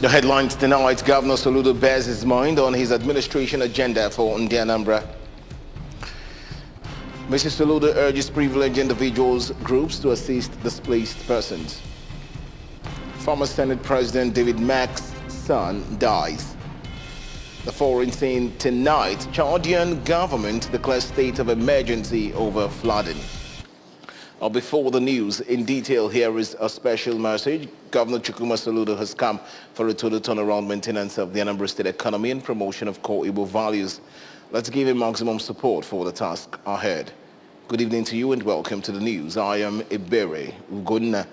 The headlines tonight: Governor Soludo bears his mind on his administration agenda for Anambra. Mrs. Soludo urges privileged individuals groups to assist displaced persons. Former Senate President David Mack's son dies. The foreign scene tonight: Chadian government declares state of emergency over flooding. Before the news in detail, here is a special message. Governor Chukwuma Soludo has come for a total turnaround maintenance of the Anambra State economy and promotion of core Igbo values. Let's give him maximum support for the task ahead. Good evening to you and welcome to the news. I am Ebere Ugunna.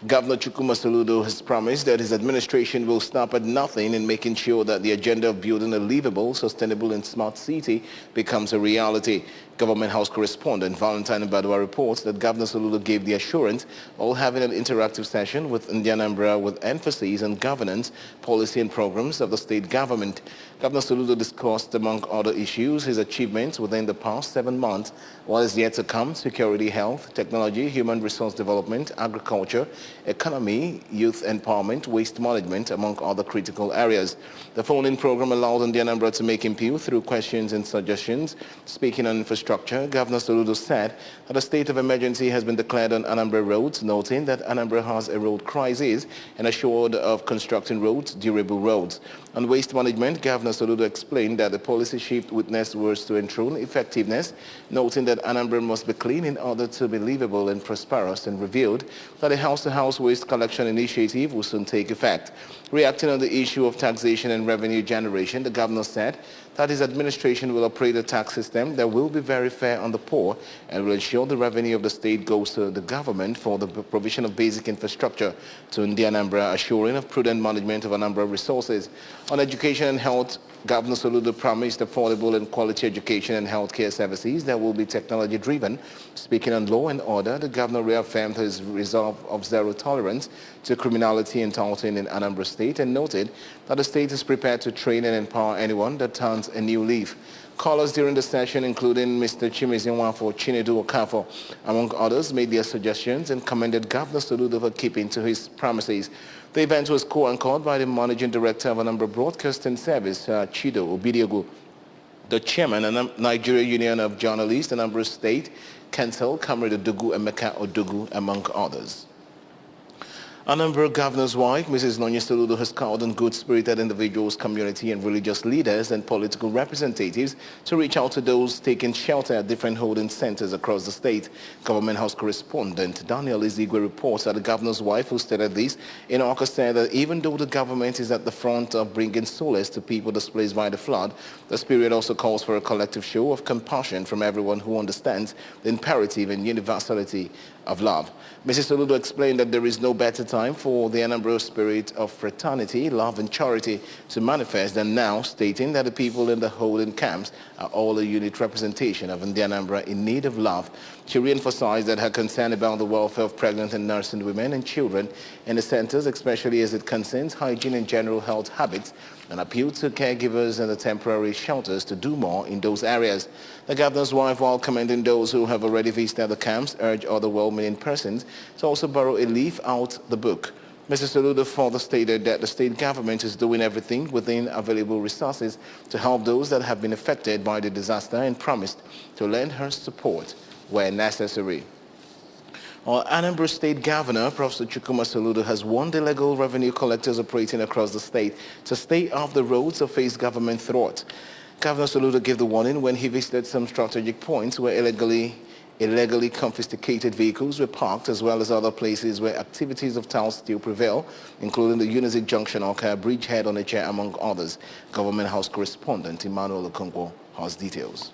Governor Chukwuma Soludo has promised that his administration will stop at nothing in making sure that the agenda of building a livable, sustainable and smart city becomes a reality. Government House correspondent Valentine Badua reports that Governor Soludo gave the assurance while having an interactive session with Anambra with emphasis on governance, policy and programs of the state government. Governor Soludo discussed, among other issues, his achievements within the past 7 months, what is yet to come: security, health, technology, human resource development, agriculture, economy, youth empowerment, waste management, among other critical areas. The phone-in program allowed Anambra to make input through questions and suggestions. Speaking on infrastructure, Governor Soludo said that a state of emergency has been declared on Anambra roads, noting that Anambra has a road crisis and assured of constructing roads, durable roads. On waste management, Governor Soludo explained that the policy shift witnessed was to ensure effectiveness, noting that Anambra must be clean in order to be livable and prosperous, and revealed that a house-to-house waste collection initiative will soon take effect. Reacting on the issue of taxation and revenue generation, the governor said that his administration will operate a tax system that will be very fair on the poor and will ensure the revenue of the state goes to the government for the provision of basic infrastructure to Anambra, assuring of prudent management of Anambra resources. On education and health, Governor Soludo promised affordable and quality education and healthcare services that will be technology-driven. Speaking on law and order, the governor reaffirmed his resolve of zero tolerance to criminality and taunting in Anambra State and noted that the state is prepared to train and empower anyone that turns a new leaf. Callers during the session, including Mr. Chimezienwafo Chinedu Okafo, among others, made their suggestions and commended Governor Soludo for keeping to his promises. The event was co-anchored by the Managing Director of Anambra Broadcasting Service, Chido Obidiogu, the Chairman of Nigeria Union of Journalists, Anambra State, Council, Comrade Odogu Emeka Odogu, among others. Anambra Governor's wife, Mrs. Nonya Soludo, has called on good-spirited individuals, community and religious leaders and political representatives to reach out to those taking shelter at different holding centers across the state. Government House correspondent Daniel Izigwe reports that the governor's wife, who stated this in August, said that even though the government is at the front of bringing solace to people displaced by the flood, the spirit also calls for a collective show of compassion from everyone who understands the imperative and universality of love. Mrs. Soludo explained that there is no better time for the Anambra spirit of fraternity, love and charity to manifest than now, stating that the people in the holding camps are all a unit representation of the Anambra in need of love. She re-emphasized that her concern about the welfare of pregnant and nursing women and children in the centers, especially as it concerns hygiene and general health habits, and appealed to caregivers and the temporary shelters to do more in those areas. The governor's wife, while commending those who have already visited the camps, urged other well-meaning persons to also borrow a leaf out the book. Mrs. Soludo further stated that the state government is doing everything within available resources to help those that have been affected by the disaster and promised to lend her support where necessary. Anambra State Governor, Professor Chukwuma Soludo, has warned the illegal revenue collectors operating across the state to stay off the roads or face government thwart. Governor Soludo gave the warning when he visited some strategic points where illegally confiscated vehicles were parked, as well as other places where activities of touts still prevail, including the Unity Junction, Oka, Bridgehead on a chair, among others. Government House correspondent Emmanuel Okonkwo has details.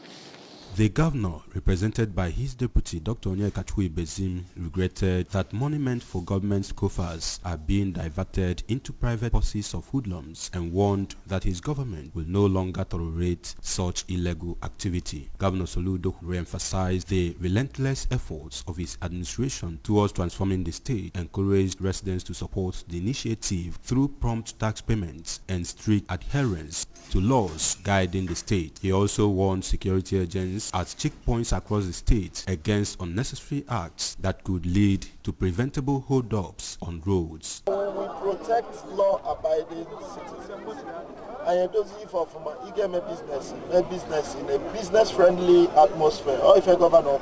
The governor, represented by his deputy, Dr. Onyeka Bezim, regretted that money meant for government's coffers are being diverted into private purses of hoodlums and warned that his government will no longer tolerate such illegal activity. Governor Soludo re-emphasized the relentless efforts of his administration towards transforming the state, encouraged residents to support the initiative through prompt tax payments and strict adherence to laws guiding the state. He also warned security agents at checkpoints across the state against unnecessary acts that could lead to preventable hold-ups on roads. We protect law-abiding citizens. And those for a business in a business-friendly atmosphere. Or if a governor,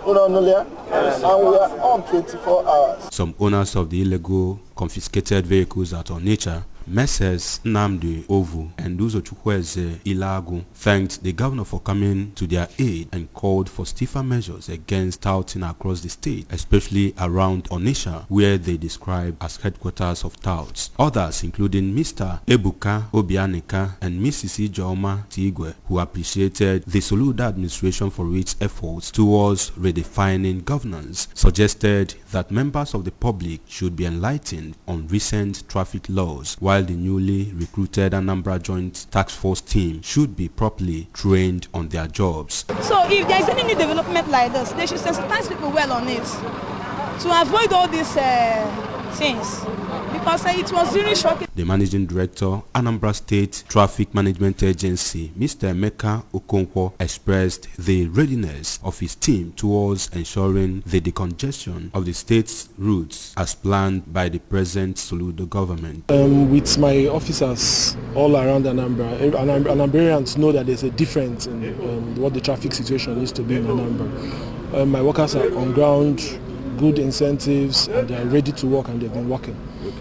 and we are on 24 hours. Some owners of the illegal confiscated vehicles at Onitsha, Messrs. Nnamdi Ovu and Uzo Chukwueze Ilagu, thanked the governor for coming to their aid and called for stiffer measures against touting across the state, especially around Onitsha, where they describe as headquarters of touts. Others, including Mr. Ebuka Obianika and Mrs. Ijeoma Tigwe, who appreciated the Soludo administration for its efforts towards redefining governance, suggested that members of the public should be enlightened on recent traffic laws, while the newly recruited Anambra Joint Task Force team should be properly trained on their jobs. So if there is any new development like this, they should sensitize people well on it to avoid all these things, because it was really shocking. The managing director, Anambra State Traffic Management Agency, Mr. Emeka Okonkwo, expressed the readiness of his team towards ensuring the decongestion of the state's routes as planned by the present Soludo government. With my officers all around Anambra, Anambrarians know that there's a difference in what the traffic situation is to be in Anambra. My workers are on ground, good incentives, and they are ready to work, and they've been working.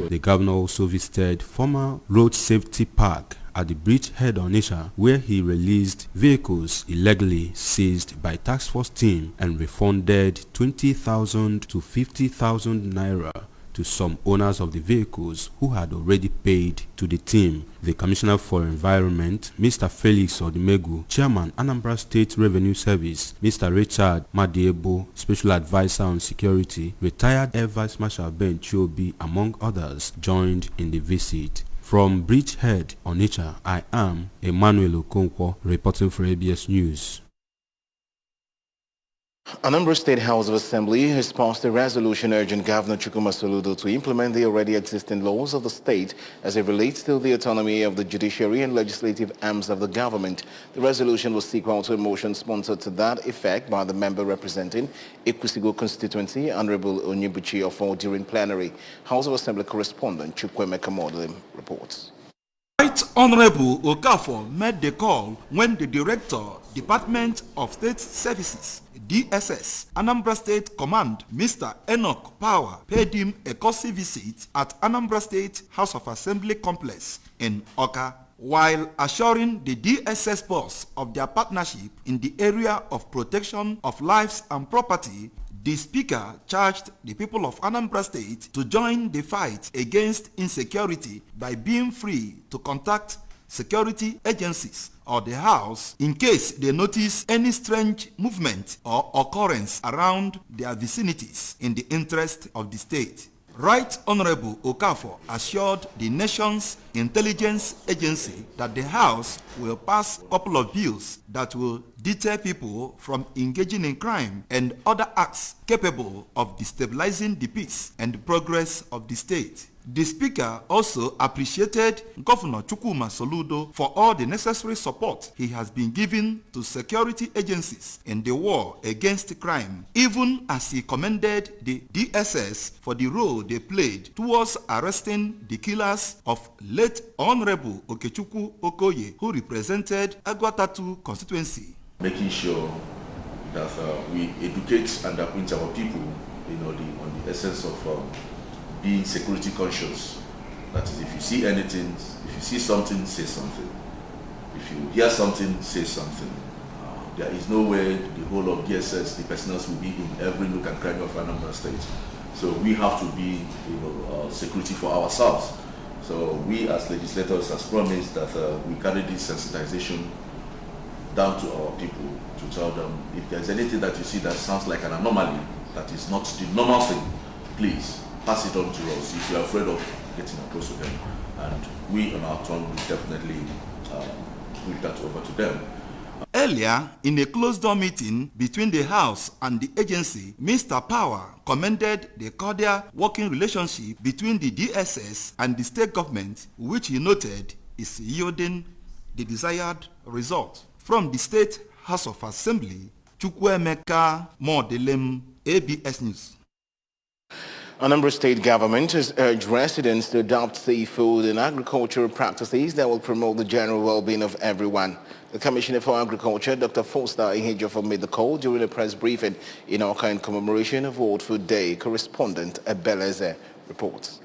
The governor also visited former Road Safety Park at the Bridgehead Onitsha, where he released vehicles illegally seized by task force team and refunded 20,000 to 50,000 naira to some owners of the vehicles who had already paid to the team. The Commissioner for Environment, Mr. Felix Odimegu, Chairman, Anambra State Revenue Service, Mr. Richard Madiebo, Special Advisor on Security, retired Air Vice Marshal Ben Chiobi, among others, joined in the visit. From Bridgehead, Onitsha, I am Emmanuel Okonkwo, reporting for ABS News. Anambra State House of Assembly has passed a resolution urging Governor Chukwuma Soludo to implement the already existing laws of the state as it relates to the autonomy of the judiciary and legislative arms of the government. The resolution was sequel to a motion sponsored to that effect by the member representing Ekwusigo constituency, Honorable Onyebuchi Ofo, during plenary. House of Assembly correspondent Chukwuemeka Modelim reports. Right Honorable Okafor made the call when the Director, Department of State Services, DSS, Anambra State Command, Mr. Enoch Power, paid him a courtesy visit at Anambra State House of Assembly complex in Oka, while assuring the DSS boss of their partnership in the area of protection of lives and property. The Speaker charged the people of Anambra State to join the fight against insecurity by being free to contact security agencies or the House in case they notice any strange movement or occurrence around their vicinities in the interest of the state. Right Honorable Okafor assured the nation's intelligence agency that the House will pass a couple of bills that will deter people from engaging in crime and other acts capable of destabilizing the peace and progress of the state. The Speaker also appreciated Governor Chukwuma Soludo for all the necessary support he has been giving to security agencies in the war against crime, even as he commended the DSS for the role they played towards arresting the killers of late Honorable Okechukwu Okoye, who represented Agwatatu constituency. Making sure that we educate and acquaint our people, on the essence of being security conscious. That is, if you see anything, if you see something, say something. If you hear something, say something. There is no way the whole of DSS, the personnel will be in every nook and cranny of Anambra State. So we have to be, security for ourselves. So we as legislators has promised that we carry this sensitization down to our people to tell them if there's anything that you see that sounds like an anomaly, that is not the normal thing, please pass it on to us if you're afraid of getting close to them. And we on our turn will definitely put that over to them. Earlier, in a closed-door meeting between the House and the agency, Mr. Power commended the cordial working relationship between the DSS and the state government, which he noted is yielding the desired result. From the State House of Assembly, Chukwuemeka Modelim, ABS News. Anambra State government has urged residents to adopt safe food and agricultural practices that will promote the general well-being of everyone. The Commissioner for Agriculture, Dr. Foster Ihejiofor, made the call during a press briefing in Awka in commemoration of World Food Day. Correspondent Ebeleze reports.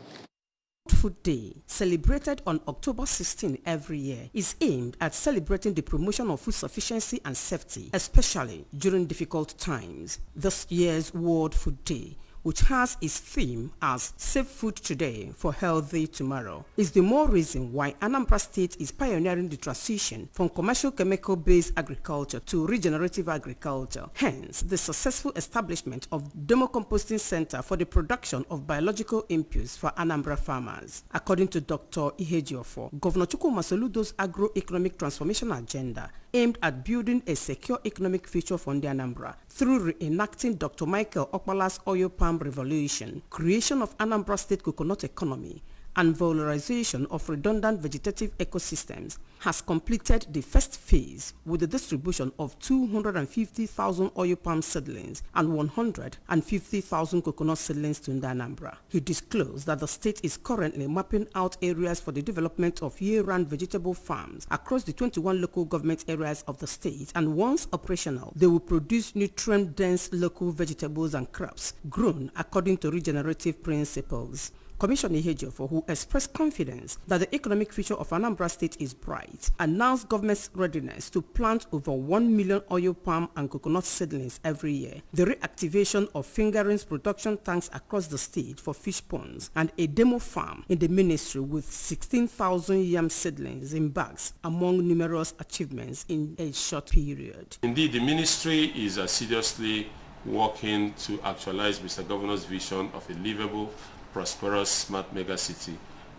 World Food Day, celebrated on October 16 every year, is aimed at celebrating the promotion of food sufficiency and safety, especially during difficult times. This year's World Food Day, which has its theme as Safe Food Today for Healthy Tomorrow, is the more reason why Anambra State is pioneering the transition from commercial chemical-based agriculture to regenerative agriculture. Hence, the successful establishment of Demo Composting Center for the production of biological inputs for Anambra farmers. According to Dr. Ihejiofor, Governor Chukwuma Soludo's agroeconomic transformation agenda aimed at building a secure economic future for the Anambra through reenacting Dr. Michael Okpala's oil palm revolution, creation of Anambra State coconut economy, and valorization of redundant vegetative ecosystems, has completed the first phase with the distribution of 250,000 oil palm seedlings and 150,000 coconut seedlings to Anambra. He disclosed that the state is currently mapping out areas for the development of year-round vegetable farms across the 21 local government areas of the state, and once operational, they will produce nutrient-dense local vegetables and crops grown according to regenerative principles. Commissioner Ihejiofor, who expressed confidence that the economic future of Anambra State is bright, announced government's readiness to plant over 1 million oil palm and coconut seedlings every year, the reactivation of fingerlings production tanks across the state for fish ponds, and a demo farm in the ministry with 16,000 yam seedlings in bags, among numerous achievements in a short period. Indeed, the ministry is seriously working to actualize Mr. Governor's vision of a livable, prosperous, smart megacity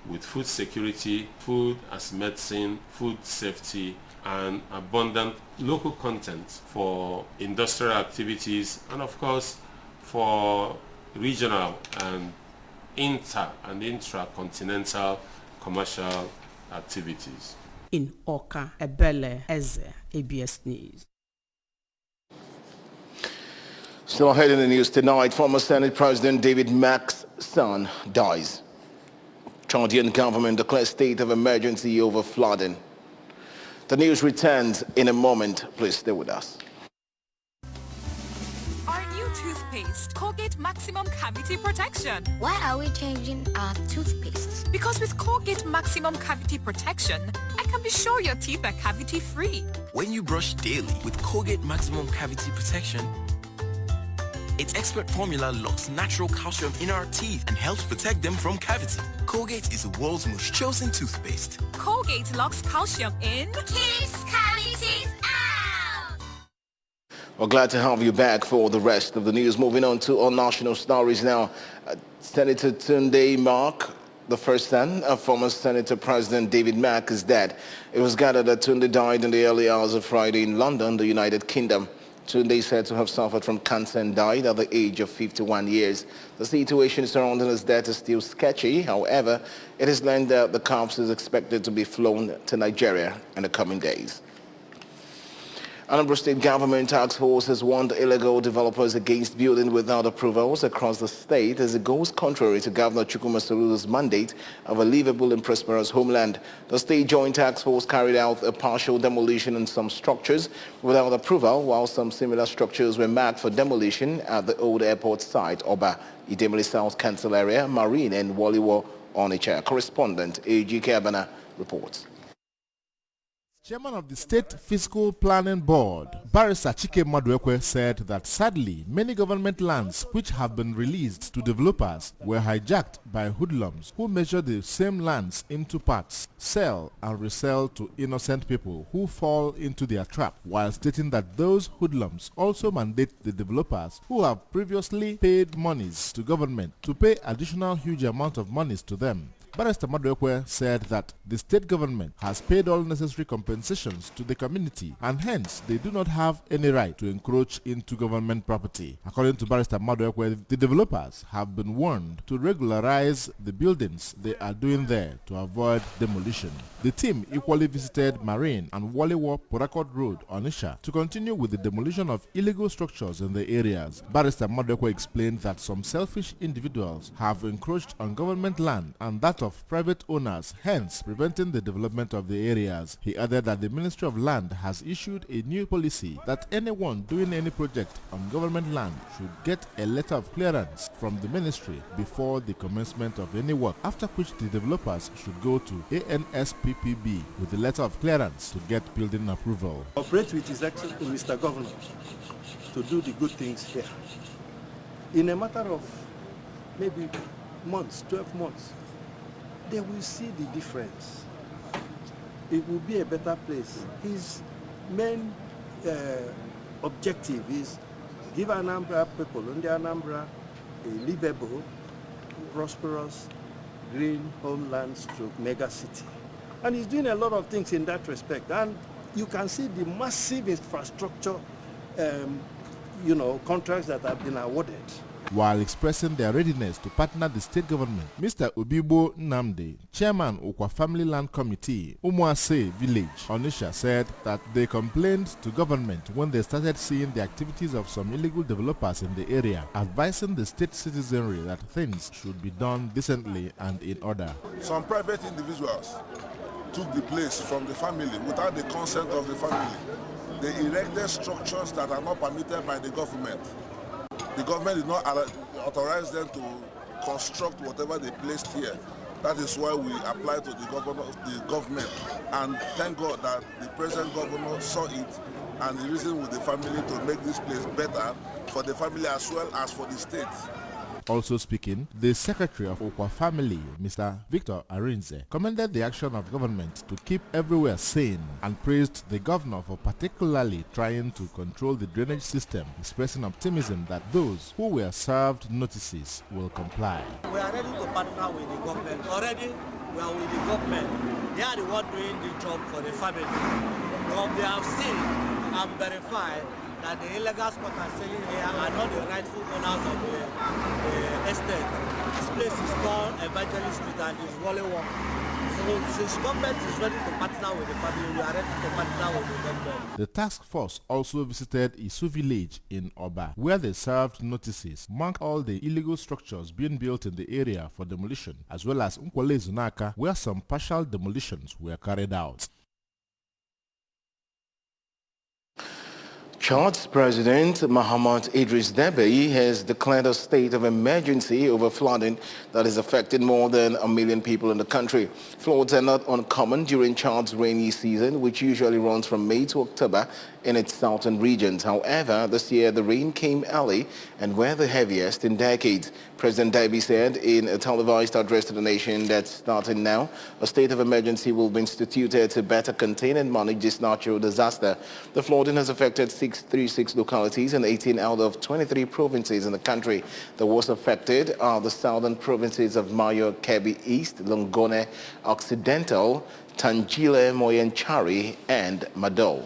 with food security, food as medicine, food safety, and abundant local content for industrial activities, and of course for regional and intra-continental commercial activities. In Awka, Ebeleze, ABS News. Still ahead in the news tonight, former Senate President David Mack's son dies. Chadian government declares state of emergency over flooding. The news returns in a moment. Please stay with us. Our new toothpaste, Colgate Maximum Cavity Protection. Why are we changing our toothpaste? Because with Colgate Maximum Cavity Protection, I can be sure your teeth are cavity-free. When you brush daily with Colgate Maximum Cavity Protection, its expert formula locks natural calcium in our teeth and helps protect them from cavity. Colgate is the world's most chosen toothpaste. Colgate locks calcium in. Keeps cavities out! We're glad to have you back for the rest of the news. Moving on to our national stories now. Senator Tunde Mark, the first son of former Senator President David Mack, is dead. It was gathered that Tunde died in the early hours of Friday in London, the United Kingdom. Tunde is said to have suffered from cancer and died at the age of 51 years. The situation surrounding his death is still sketchy. However, it is learned that the corpse is expected to be flown to Nigeria in the coming days. Anambra State Government Task Force has warned illegal developers against building without approvals across the state as it goes contrary to Governor Chukwuma Soludo's mandate of a livable and prosperous homeland. The State Joint Task Force carried out a partial demolition on some structures without approval, while some similar structures were marked for demolition at the old airport site, Oba, Idemili South Council area, Marine, and Waliwo, Onitsha. Correspondent A.G. Kabana reports. Chairman of the State Fiscal Planning Board, Barrister Chike Maduekwe, said that sadly many government lands which have been released to developers were hijacked by hoodlums who measure the same lands into parts, sell and resell to innocent people who fall into their trap, while stating that those hoodlums also mandate the developers who have previously paid monies to government to pay additional huge amount of monies to them. Barrister Maduekwe said that the state government has paid all necessary compensations to the community and hence they do not have any right to encroach into government property. According to Barrister Maduekwe, the developers have been warned to regularize the buildings they are doing there to avoid demolition. The team equally visited Marine and Waliwo Porakot Road, Onitsha, to continue with the demolition of illegal structures in the areas. Barrister Maduekwe explained that some selfish individuals have encroached on government land and that of private owners, hence preventing the development of the areas. He added that the Ministry of Land has issued a new policy that anyone doing any project on government land should get a letter of clearance from the ministry before the commencement of any work, after which the developers should go to ANSPPB with the letter of clearance to get building approval. Operate with His Excellency Mr. Governor to do the good things here. In a matter of maybe months, 12 months, they will see the difference. It will be a better place. His main objective is give Anambra people on the Anambra a livable, prosperous, green homeland stroke mega city. And he's doing a lot of things in that respect. And you can see the massive infrastructure contracts that have been awarded. While expressing their readiness to partner the state government, Mr. Obibo Nnamdi, chairman Okwa Family Land Committee, Umuase Village, Onitsha, said that they complained to government when they started seeing the activities of some illegal developers in the area, advising the state citizenry that things should be done decently and in order. Some private individuals took the place from the family without the consent of the family. They erected structures that are not permitted by the government. The government did not authorize them to construct whatever they placed here. That is why we applied to the government, and thank God that the present governor saw it and he reasoned with the family to make this place better for the family as well as for the state. Also speaking, the secretary of Okwa Family, Mr. Victor Arinze, commended the action of government to keep everywhere sane and praised the governor for particularly trying to control the drainage system, expressing optimism that those who were served notices will comply. We are ready to partner with the government. Already we are with the government. They are the one doing the job for the family. They have seen and verified that the illegal squatters selling here are not the rightful owners of the estate. This place is called Evangelist Street and is Waliwo. So since government is ready to partner with the family, we are ready to partner with the government. The task force also visited Isu village in Oba, where they served notices, marked all the illegal structures being built in the area for demolition, as well as Nkwale Zunaka, where some partial demolitions were carried out. Chad's President Mahamat Idris Deby has declared a state of emergency over flooding that is affecting more than 1 million people in the country. Floods are not uncommon during Chad's rainy season, which usually runs from May to October in its southern regions. However, this year the rain came early and were the heaviest in decades. President Deby said in a televised address to the nation that starting now, a state of emergency will be instituted to better contain and manage this natural disaster. The flooding has affected 636 localities in 18 out of 23 provinces in the country. The worst affected are the southern provinces of Mayo, Kebbi East, Longone Occidental, Tangile, Moyenchari, and Madol.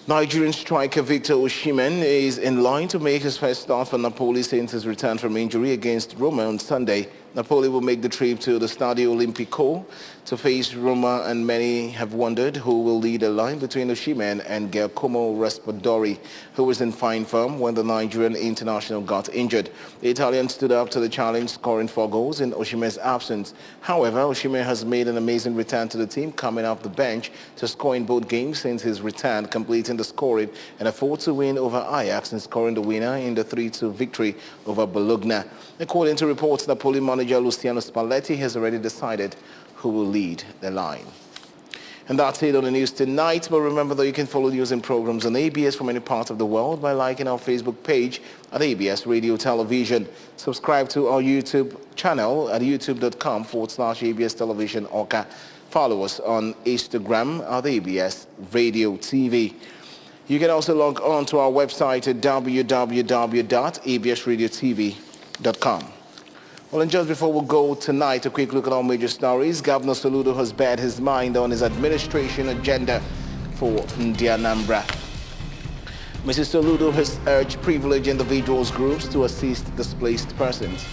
Nigerian striker Victor Osimhen is in line to make his first start for Napoli since his return from injury against Roma on Sunday. Napoli will make the trip to the Stadio Olimpico to face Roma, and many have wondered who will lead the line between Osimhen and Giacomo Raspadori, who was in fine form when the Nigerian international got injured. The Italian stood up to the challenge, scoring 4 goals in Osimhen's absence. However, Osimhen has made an amazing return to the team, coming off the bench to score in both games since his return, completing the scoring in a 4-2 win over Ajax and scoring the winner in the 3-2 victory over Bologna. According to reports, Napoli manager Luciano Spalletti has already decided who will lead the line. And that's it on the news tonight. But remember that you can follow news and programs on ABS from any part of the world by liking our Facebook page at ABS Radio Television. Subscribe to our YouTube channel at youtube.com/ABS Television Oka. Follow us on Instagram at ABS Radio TV. You can also log on to our website at www.absradiotv.com. Well, and just before we go tonight, a quick look at our major stories. Governor Soludo has bared his mind on his administration agenda for the Anambra. Mrs. Soludo has urged privileged individuals groups to assist displaced persons.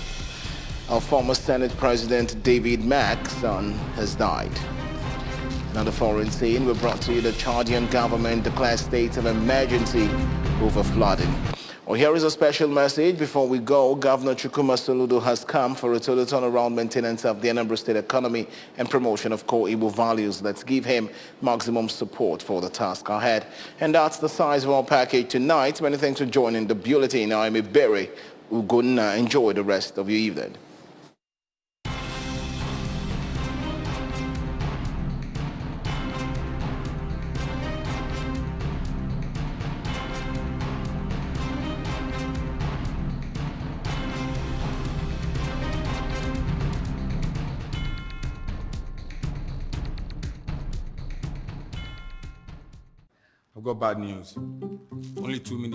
Our former Senate President David Mack's son has died. Another foreign scene, we brought to you the Chadian government declares state of emergency over flooding. Well, here is a special message. Before we go, Governor Chukwuma Soludo has come for a total turnaround maintenance of the Anambra State economy and promotion of core Igbo values. Let's give him maximum support for the task ahead. And that's the size of our package tonight. Many thanks for joining the bulletin. I'm Iberi Ugonna. Enjoy the rest of your evening. I've got bad news. Only 2 minutes.